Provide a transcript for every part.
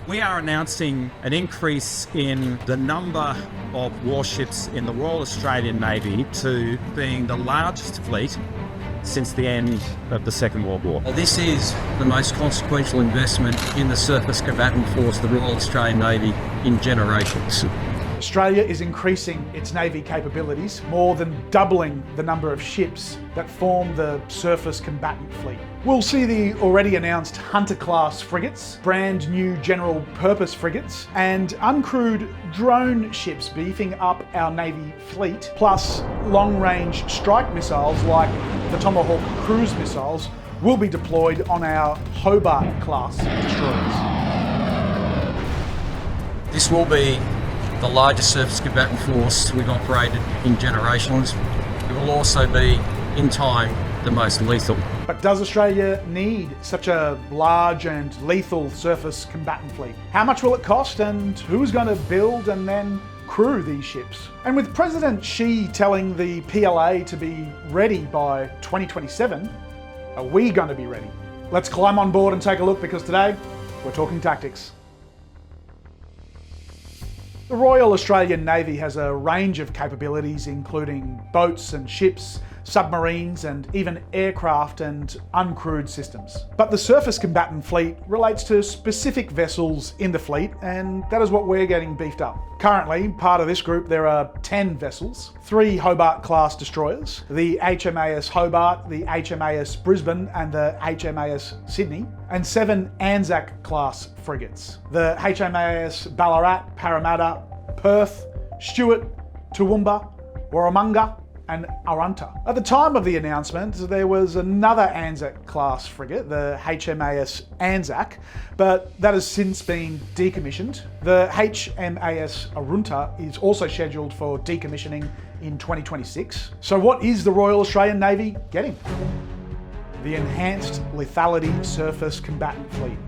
We are announcing an increase in the number of warships in the Royal Australian Navy to being the largest fleet since the end of the Second World War. This is the most consequential investment in the surface combatant force of the Royal Australian Navy in generations. Australia is increasing its Navy capabilities, more than doubling the number of ships that form the surface combatant fleet. We'll see the already announced Hunter-class frigates, brand new general purpose frigates, and uncrewed drone ships beefing up our Navy fleet, plus long-range strike missiles like the Tomahawk cruise missiles will be deployed on our Hobart-class destroyers. This will be the largest surface combatant force we've operated in generations. It will also be, in time, the most lethal. But does Australia need such a large and lethal surface combatant fleet? How much will it cost, and who's going to build and then crew these ships? And with President Xi telling the PLA to be ready by 2027, are we going to be ready? Let's climb on board and take a look, because today we're talking tactics. The Royal Australian Navy has a range of capabilities, including boats and ships, submarines, and even aircraft and uncrewed systems. But the surface combatant fleet relates to specific vessels in the fleet, and that is what we're getting beefed up. Currently, part of this group, there are 10 vessels, 3 Hobart-class destroyers, the HMAS Hobart, the HMAS Brisbane, and the HMAS Sydney, and 7 Anzac-class frigates, the HMAS Ballarat, Parramatta, Perth, Stewart, Toowoomba, Warramunga, and Arunta. At the time of the announcement, there was another Anzac-class frigate, the HMAS Anzac, but that has since been decommissioned. The HMAS Arunta is also scheduled for decommissioning in 2026. So what is the Royal Australian Navy getting? The Enhanced Lethality Surface Combatant Fleet.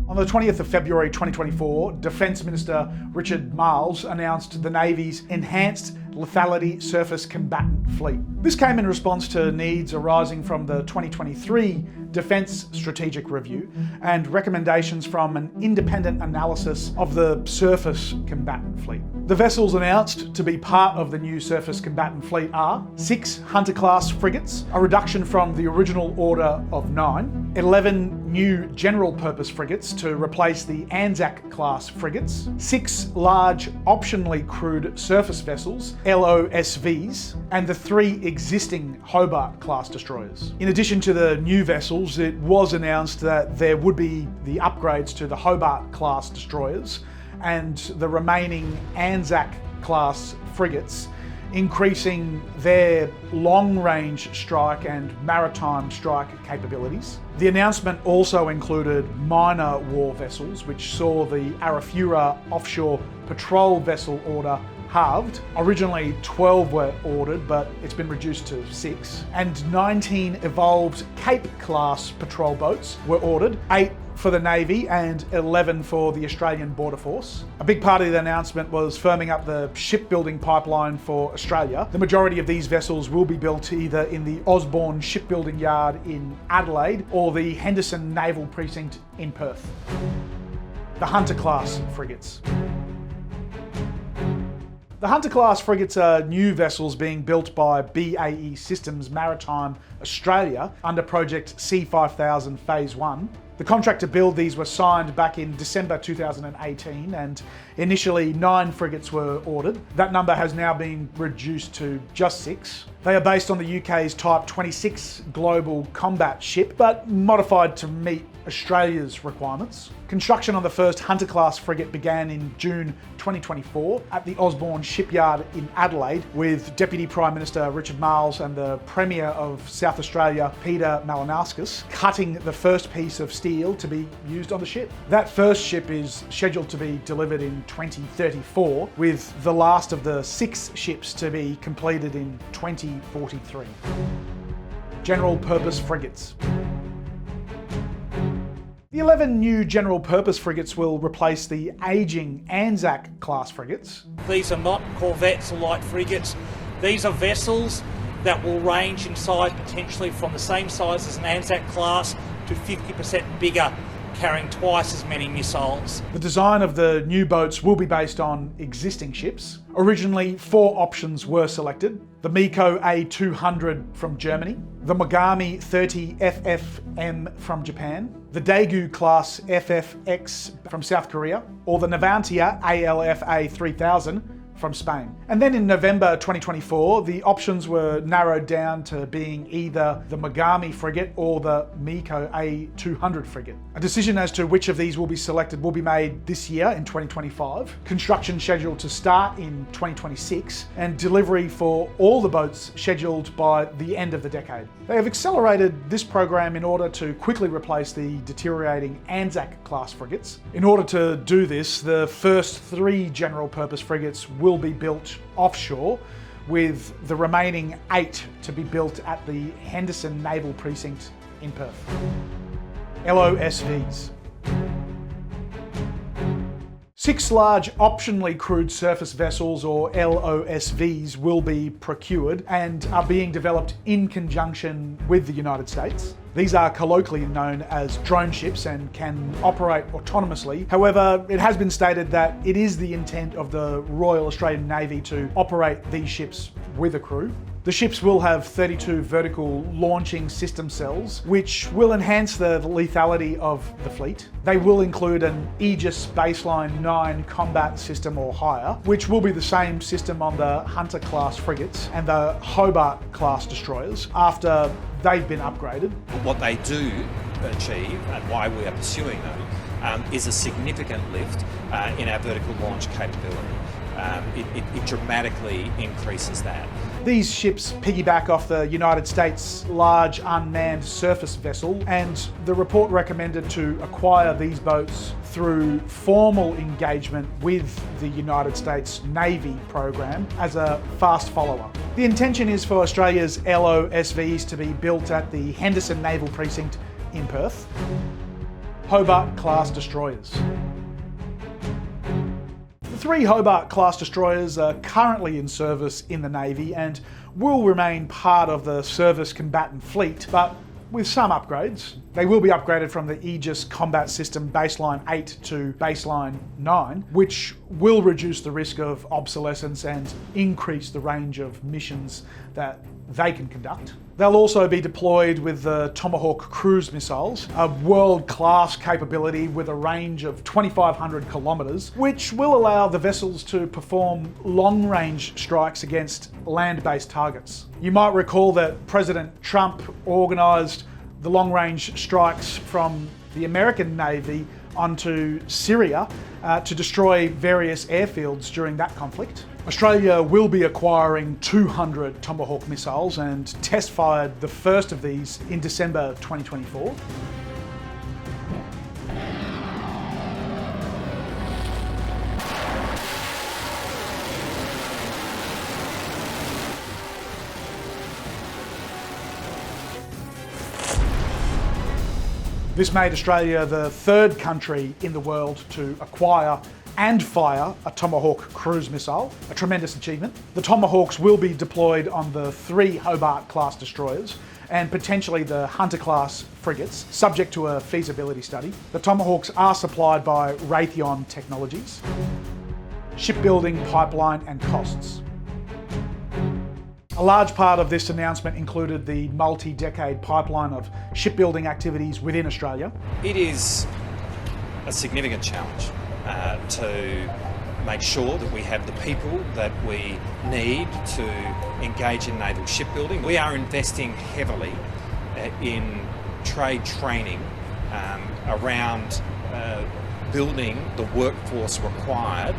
On the 20th of February 2024, Defence Minister Richard Marles announced the Navy's Enhanced Lethality Surface Combatant Fleet. This came in response to needs arising from the 2023 Defence Strategic Review and recommendations from an independent analysis of the surface combatant fleet. The vessels announced to be part of the new surface combatant fleet are 6 Hunter-class frigates, a reduction from the original order of 9, 11 new general-purpose frigates to replace the Anzac-class frigates, 6 large optionally crewed surface vessels, LOSVs, and the 3 existing Hobart-class destroyers. In addition to the new vessels, it was announced that there would be the upgrades to the Hobart-class destroyers and the remaining Anzac-class frigates, increasing their long-range strike and maritime strike capabilities. The announcement also included minor war vessels, which saw the Arafura Offshore Patrol Vessel order halved. Originally 12 were ordered, but it's been reduced to 6. And 19 evolved Cape-class patrol boats were ordered, 8 for the Navy and 11 for the Australian Border Force. A big part of the announcement was firming up the shipbuilding pipeline for Australia. The majority of these vessels will be built either in the Osborne Shipbuilding Yard in Adelaide or the Henderson Naval Precinct in Perth. The Hunter-class frigates. The Hunter-class frigates are new vessels being built by BAE Systems Maritime Australia under Project C5000 Phase 1. The contract to build these was signed back in December 2018, and initially 9 frigates were ordered. That number has now been reduced to just 6. They are based on the UK's Type 26 global combat ship, but modified to meet Australia's requirements. Construction on the first Hunter-class frigate began in June 2024 at the Osborne Shipyard in Adelaide, with Deputy Prime Minister Richard Marles and the Premier of South Australia, Peter Malinauskas, cutting the first piece of steel to be used on the ship. That first ship is scheduled to be delivered in 2034, with the last of the 6 ships to be completed in 2043. General Purpose Frigates. The 11 new general purpose frigates will replace the ageing Anzac class frigates. These are not corvettes or light frigates. These are vessels that will range in size potentially from the same size as an Anzac class to 50% bigger carrying twice as many missiles. The design of the new boats will be based on existing ships. Originally, 4 options were selected. The Miko A200 from Germany, the Mogami 30 FFM from Japan, the Daegu class FFX from South Korea, or the Navantia ALF A3000 from Spain. And then in November 2024, the options were narrowed down to being either the Mogami frigate or the Miko A200 frigate. A decision as to which of these will be selected will be made this year in 2025. Construction scheduled to start in 2026 and delivery for all the boats scheduled by the end of the decade. They have accelerated this program in order to quickly replace the deteriorating Anzac class frigates. In order to do this, the first 3 general purpose frigates will be built offshore, with the remaining 8 to be built at the Henderson Naval Precinct in Perth. LOSVs. 6 large optionally crewed surface vessels, or LOSVs, will be procured and are being developed in conjunction with the United States. These are colloquially known as drone ships and can operate autonomously. However, it has been stated that it is the intent of the Royal Australian Navy to operate these ships with a crew. The ships will have 32 vertical launching system cells, which will enhance the lethality of the fleet. They will include an Aegis Baseline 9 combat system or higher, which will be the same system on the Hunter class frigates and the Hobart class destroyers after they've been upgraded. What they do achieve, and why we are pursuing them, is a significant lift in our vertical launch capability. It dramatically increases that. These ships piggyback off the United States large unmanned surface vessel, and the report recommended to acquire these boats through formal engagement with the United States Navy program as a fast follower. The intention is for Australia's LOSVs to be built at the Henderson Naval Precinct in Perth. Hobart class destroyers. The 3 Hobart class destroyers are currently in service in the Navy and will remain part of the service combatant fleet, but with some upgrades. They will be upgraded from the Aegis Combat System Baseline 8 to Baseline 9, which will reduce the risk of obsolescence and increase the range of missions that they can conduct. They'll also be deployed with the Tomahawk cruise missiles, a world-class capability with a range of 2,500 kilometres, which will allow the vessels to perform long-range strikes against land-based targets. You might recall that President Trump organised the long-range strikes from the American Navy onto Syria to destroy various airfields during that conflict. Australia will be acquiring 200 Tomahawk missiles and test-fired the first of these in December 2024. This made Australia the 3rd country in the world to acquire and fire a Tomahawk cruise missile, a tremendous achievement. The Tomahawks will be deployed on the 3 Hobart class destroyers and potentially the Hunter class frigates, subject to a feasibility study. The Tomahawks are supplied by Raytheon Technologies. Shipbuilding, pipeline and costs. A large part of this announcement included the multi-decade pipeline of shipbuilding activities within Australia. It is a significant challenge to make sure that we have the people that we need to engage in naval shipbuilding. We are investing heavily in trade training around building the workforce required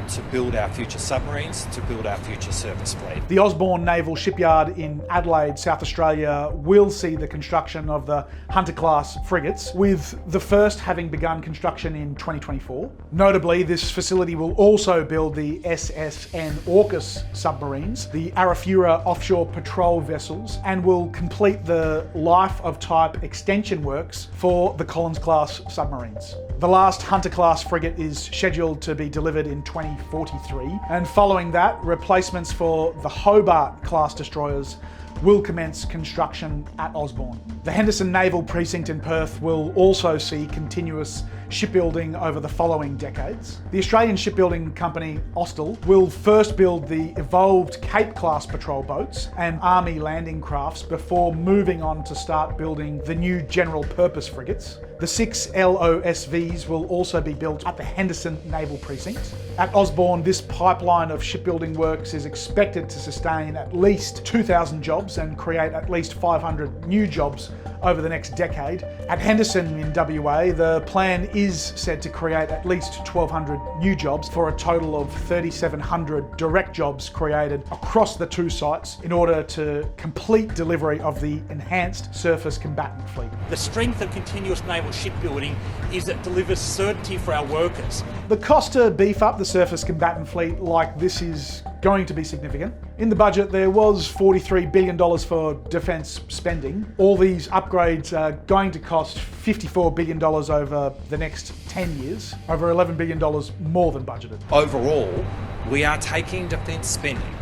to build our future submarines, to build our future surface fleet. The Osborne Naval Shipyard in Adelaide, South Australia will see the construction of the Hunter-class frigates, with the first having begun construction in 2024. Notably, this facility will also build the SSN AUKUS submarines, the Arafura Offshore Patrol Vessels, and will complete the life of type extension works for the Collins-class submarines. The last Hunter-class frigate is scheduled to be delivered in 2043, and following that, replacements for the Hobart-class destroyers will commence construction at Osborne. The Henderson Naval Precinct in Perth will also see continuous shipbuilding over the following decades. The Australian shipbuilding company Austal will first build the evolved Cape-class patrol boats and Army landing crafts before moving on to start building the new general-purpose frigates. The 6 LOSVs will also be built at the Henderson Naval Precinct. At Osborne, this pipeline of shipbuilding works is expected to sustain at least 2,000 jobs and create at least 500 new jobs over the next decade. At Henderson in WA, the plan is set to create at least 1,200 new jobs for a total of 3,700 direct jobs created across the two sites in order to complete delivery of the enhanced surface combatant fleet. The strength of continuous naval shipbuilding is that it delivers certainty for our workers. The cost to beef up the surface combatant fleet like this is going to be significant. In the budget, there was $43 billion for defence spending. All these upgrades are going to cost $54 billion over the next 10 years, over $11 billion more than budgeted. Overall, we are taking defence spending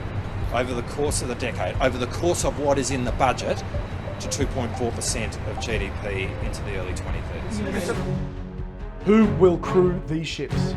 over the course of the decade, over the course of what is in the budget, to 2.4% of GDP into the early 2030s. Who will crew these ships?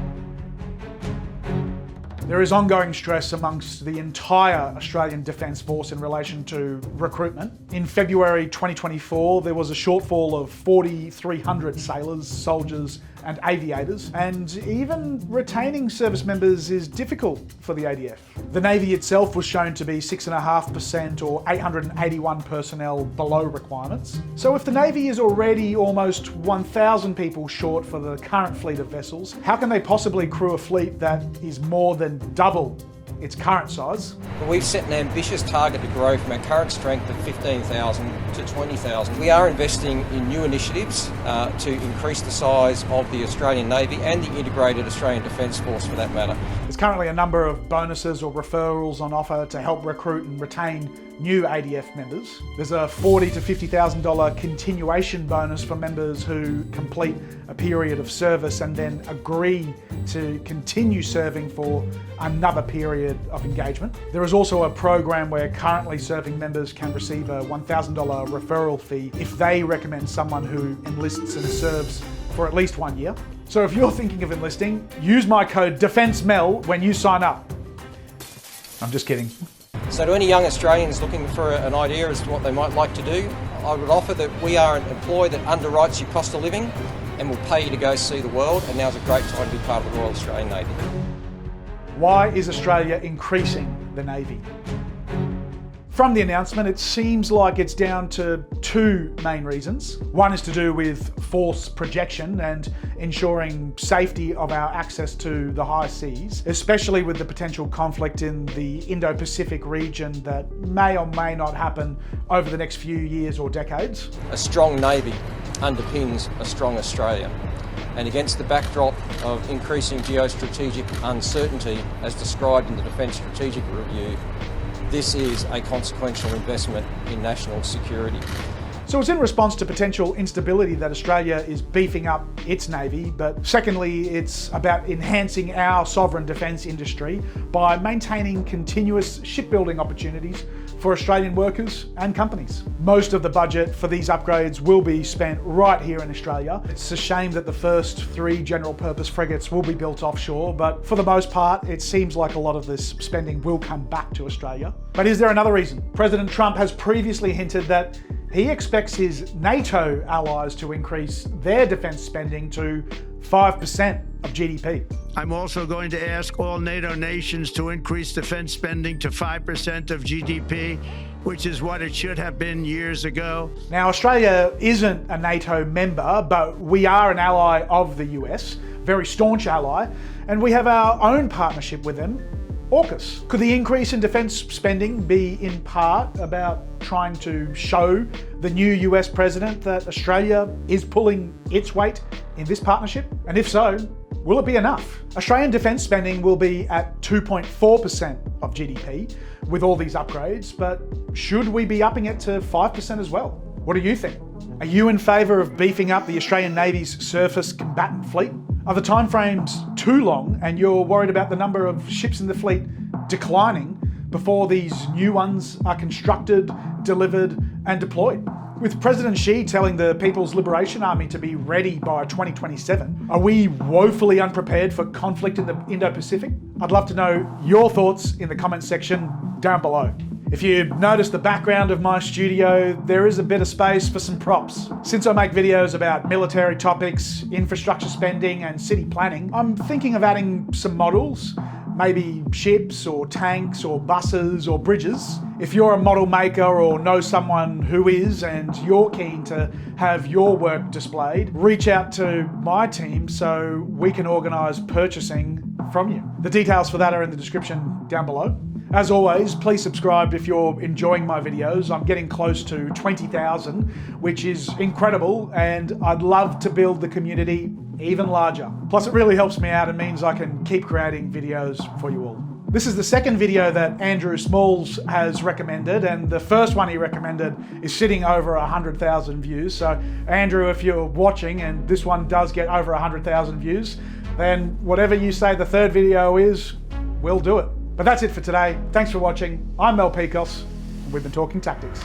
There is ongoing stress amongst the entire Australian Defence Force in relation to recruitment. In February 2024, there was a shortfall of 4,300 sailors, soldiers and aviators, and even retaining service members is difficult for the ADF. The Navy itself was shown to be 6.5% or 881 personnel below requirements. So if the Navy is already almost 1,000 people short for the current fleet of vessels, how can they possibly crew a fleet that is more than double its current size? We've set an ambitious target to grow from our current strength of 15,000 to 20,000. We are investing in new initiatives to increase the size of the Australian Navy and the integrated Australian Defence Force for that matter. There's currently a number of bonuses or referrals on offer to help recruit and retain new ADF members. There's a $40,000 to $50,000 continuation bonus for members who complete a period of service and then agree to continue serving for another period of engagement. There is also a program where currently serving members can receive a $1,000 referral fee if they recommend someone who enlists and serves for at least 1 year. So if you're thinking of enlisting, use my code DEFENCEMEL when you sign up. I'm just kidding. So to any young Australians looking for an idea as to what they might like to do, I would offer that we are an employer that underwrites your cost of living and will pay you to go see the world, and now's a great time to be part of the Royal Australian Navy. Why is Australia increasing the Navy? From the announcement, it seems like it's down to two main reasons. One is to do with force projection and ensuring safety of our access to the high seas, especially with the potential conflict in the Indo-Pacific region that may or may not happen over the next few years or decades. A strong Navy underpins a strong Australia. And against the backdrop of increasing geostrategic uncertainty, as described in the Defence Strategic Review, this is a consequential investment in national security. So it's in response to potential instability that Australia is beefing up its Navy, but secondly, it's about enhancing our sovereign defence industry by maintaining continuous shipbuilding opportunities for Australian workers and companies. Most of the budget for these upgrades will be spent right here in Australia. It's a shame that the first 3 general purpose frigates will be built offshore, but for the most part, it seems like a lot of this spending will come back to Australia. But is there another reason? President Trump has previously hinted that he expects his NATO allies to increase their defence spending to 5% of GDP. I'm also going to ask all NATO nations to increase defense spending to 5% of GDP, which is what it should have been years ago. Now, Australia isn't a NATO member, but we are an ally of the US, very staunch ally, and we have our own partnership with them, AUKUS. Could the increase in defence spending be in part about trying to show the new US president that Australia is pulling its weight in this partnership? And if so, will it be enough? Australian defence spending will be at 2.4% of GDP with all these upgrades, but should we be upping it to 5% as well? What do you think? Are you in favour of beefing up the Australian Navy's surface combatant fleet? Are the timeframes too long and you're worried about the number of ships in the fleet declining before these new ones are constructed, delivered, and deployed. With President Xi telling the People's Liberation Army to be ready by 2027, are we woefully unprepared for conflict in the Indo-Pacific? I'd love to know your thoughts in the comments section down below. If you notice the background of my studio, there is a bit of space for some props. Since I make videos about military topics, infrastructure spending, and city planning, I'm thinking of adding some models. Maybe ships or tanks or buses or bridges. If you're a model maker or know someone who is and you're keen to have your work displayed, reach out to my team so we can organise purchasing from you. The details for that are in the description down below. As always, please subscribe if you're enjoying my videos. I'm getting close to 20,000, which is incredible, and I'd love to build the community even larger. Plus, it really helps me out and means I can keep creating videos for you all. This is the second video that Andrew Smalls has recommended, and the first one he recommended is sitting over 100,000 views. So Andrew, if you're watching and this one does get over 100,000 views, then whatever you say the third video is, we'll do it. But that's it for today. Thanks for watching. I'm Mel Pikos, and we've been talking tactics.